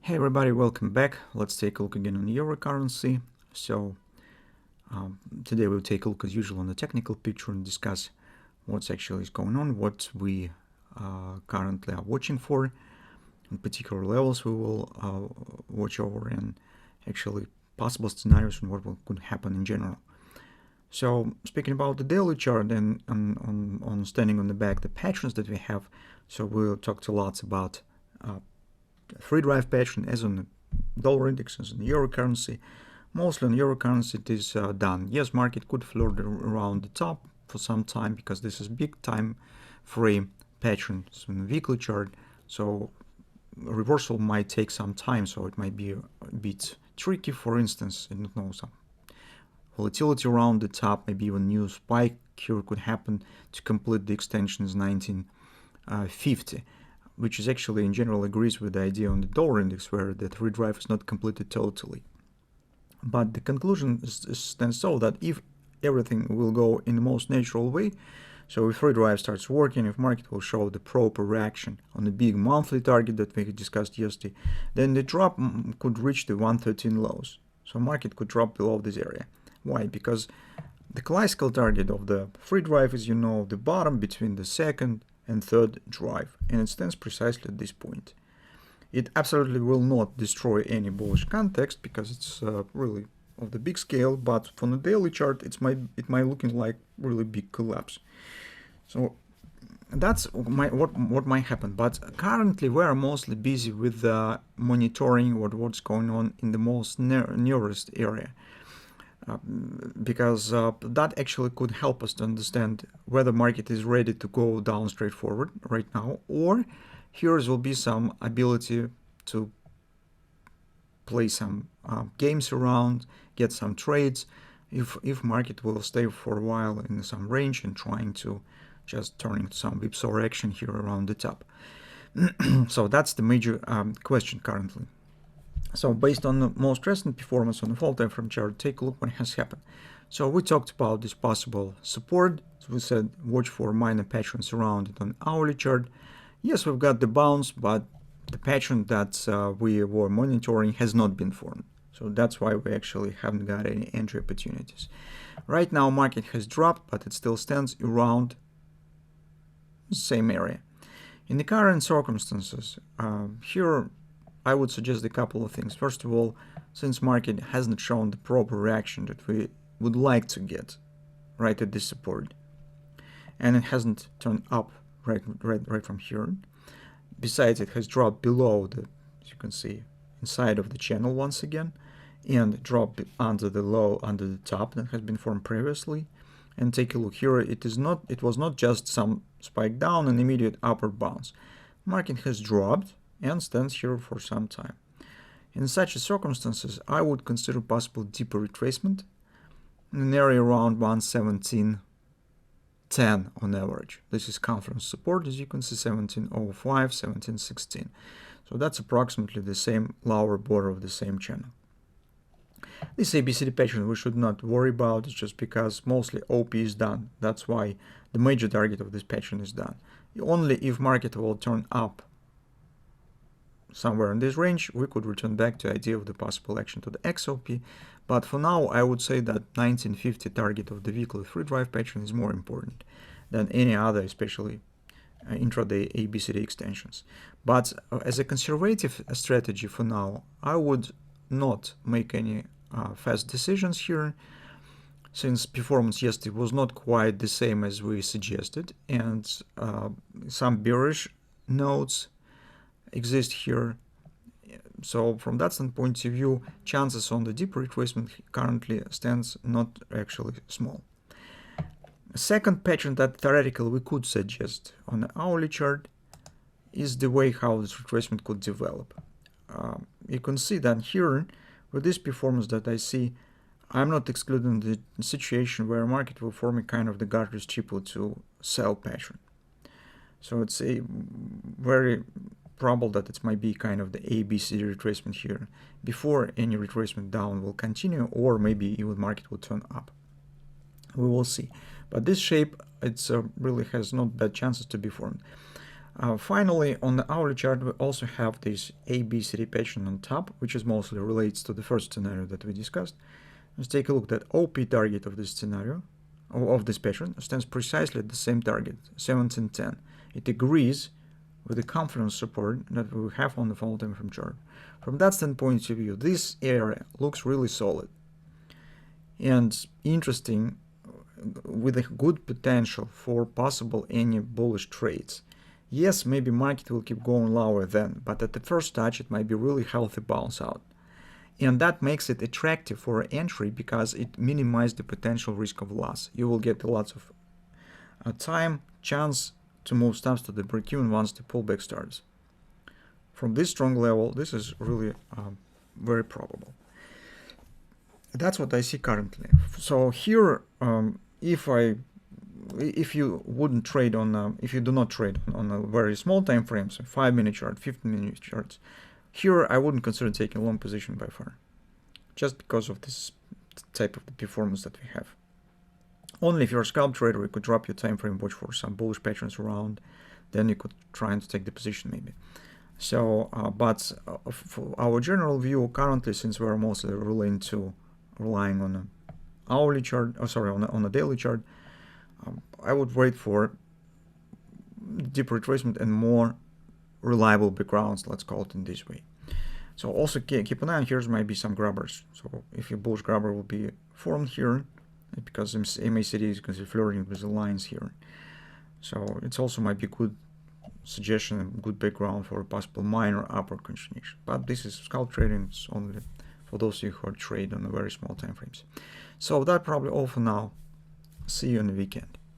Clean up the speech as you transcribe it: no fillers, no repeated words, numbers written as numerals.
Hey everybody, welcome back. Let's take a look again on euro currency. Today we'll take a look as usual on the technical picture and discuss what's actually is going on, what we currently are watching for, in particular levels we will watch over, and actually possible scenarios and what could happen in general. So speaking about the daily chart and on standing on the back the patterns that we have, so we'll talk a lot about free drive pattern as on the dollar index, as in the euro currency. Mostly on euro currency it is done. Yes, market could flirt around the top for some time because this is big time frame pattern in the weekly chart, so reversal might take some time, so it might be a bit tricky. For instance, I don't know, some volatility around the top, maybe even new spike here could happen to complete the extensions 1950, which is actually in general agrees with the idea on the dollar index where the free drive is not completed totally. But the conclusion stands so that if everything will go in the most natural way, so if free drive starts working, if market will show the proper reaction on the big monthly target that we discussed yesterday, then the drop could reach the 113 lows. So market could drop below this area. Why? Because the classical target of the free drive is, you know, the bottom between the second and third drive, and it stands precisely at this point. It absolutely will not destroy any bullish context because it's really of the big scale, but from the daily chart it might looking like really big collapse. So that's what might happen. But currently we are mostly busy with monitoring what's going on in the most nearest area. Because that actually could help us to understand whether market is ready to go down straightforward right now, or here will be some ability to play some games around, get some trades, if market will stay for a while in some range and trying to just turning some whipsaw action here around the top. So that's the major question currently. So based on the most recent performance on the fall time frame chart, take a look what has happened. So we talked about this possible support. So we said watch for minor patterns around it on hourly chart. Yes, we've got the bounce, but the pattern that we were monitoring has not been formed. So that's why we actually haven't got any entry opportunities. Right now market has dropped, but it still stands around the same area. In the current circumstances, here I would suggest a couple of things. First of all, since market hasn't shown the proper reaction that we would like to get right at this support, and it hasn't turned up right from here. Besides, it has dropped below the, as you can see, inside of the channel once again, and dropped under the low, under the top that has been formed previously. And take a look here. It was not just some spike down and immediate upward bounce. Market has dropped and stands here for some time. In such circumstances, I would consider possible deeper retracement in an area around 117.10 on average. This is conference support, as you can see, 17.05, 17.16. So that's approximately the same lower border of the same channel. This ABCD pattern we should not worry about, it's just because mostly OP is done. That's why the major target of this pattern is done. Only if market will turn up somewhere in this range, we could return back to the idea of the possible action to the XOP. But for now, I would say that 1950 target of the weekly free drive pattern is more important than any other, especially intraday ABCD extensions. But as a conservative strategy for now, I would not make any fast decisions here, since performance yesterday was not quite the same as we suggested, and some bearish notes exist here. So from that standpoint of view, chances on the deeper retracement currently stands not actually small. A second pattern that theoretically we could suggest on the hourly chart is the way how this retracement could develop. You can see that here with this performance that I see, I'm not excluding the situation where market will form a kind of the Garter's triple to sell pattern. So it's a very probable that it might be kind of the ABC retracement here before any retracement down will continue, or maybe even market will turn up. We will see. But this shape, it's really has not bad chances to be formed. Finally, on the hourly chart, we also have this ABCD pattern on top, which is mostly relates to the first scenario that we discussed. Let's take a look at OP target of this scenario, of this pattern, stands precisely at the same target, 1710. It agrees with the confidence support that we have on the follow time frame chart. From that standpoint of view, this area looks really solid and interesting, with a good potential for possible any bullish trades. Yes, maybe market will keep going lower then, but at the first touch it might be really healthy bounce out. And that makes it attractive for entry because it minimizes the potential risk of loss. You will get lots of time, chance to move stops to the break-even once the pullback starts. From this strong level, this is really very probable. That's what I see currently. So here, if you wouldn't trade on, if you do not trade on a very small time frames, 5-minute chart, 15-minute charts, here I wouldn't consider taking a long position by far, just because of this type of the performance that we have. Only if you're a scalp trader, you could drop your time frame, watch for some bullish patterns around, then you could try and take the position maybe. So, but for our general view currently, since we're mostly relying on an hourly chart, on a daily chart, I would wait for deeper retracement and more reliable backgrounds, let's call it in this way. So also keep an eye on, here might be some grabbers. So if your bullish grabber will be formed here, because MACD is considered flirting with the lines here. So it also might be a good suggestion and good background for a possible minor upward continuation. But this is scalp trading, it's only for those of you who are trade on a very small time frames. So that's probably all for now. See you on the weekend.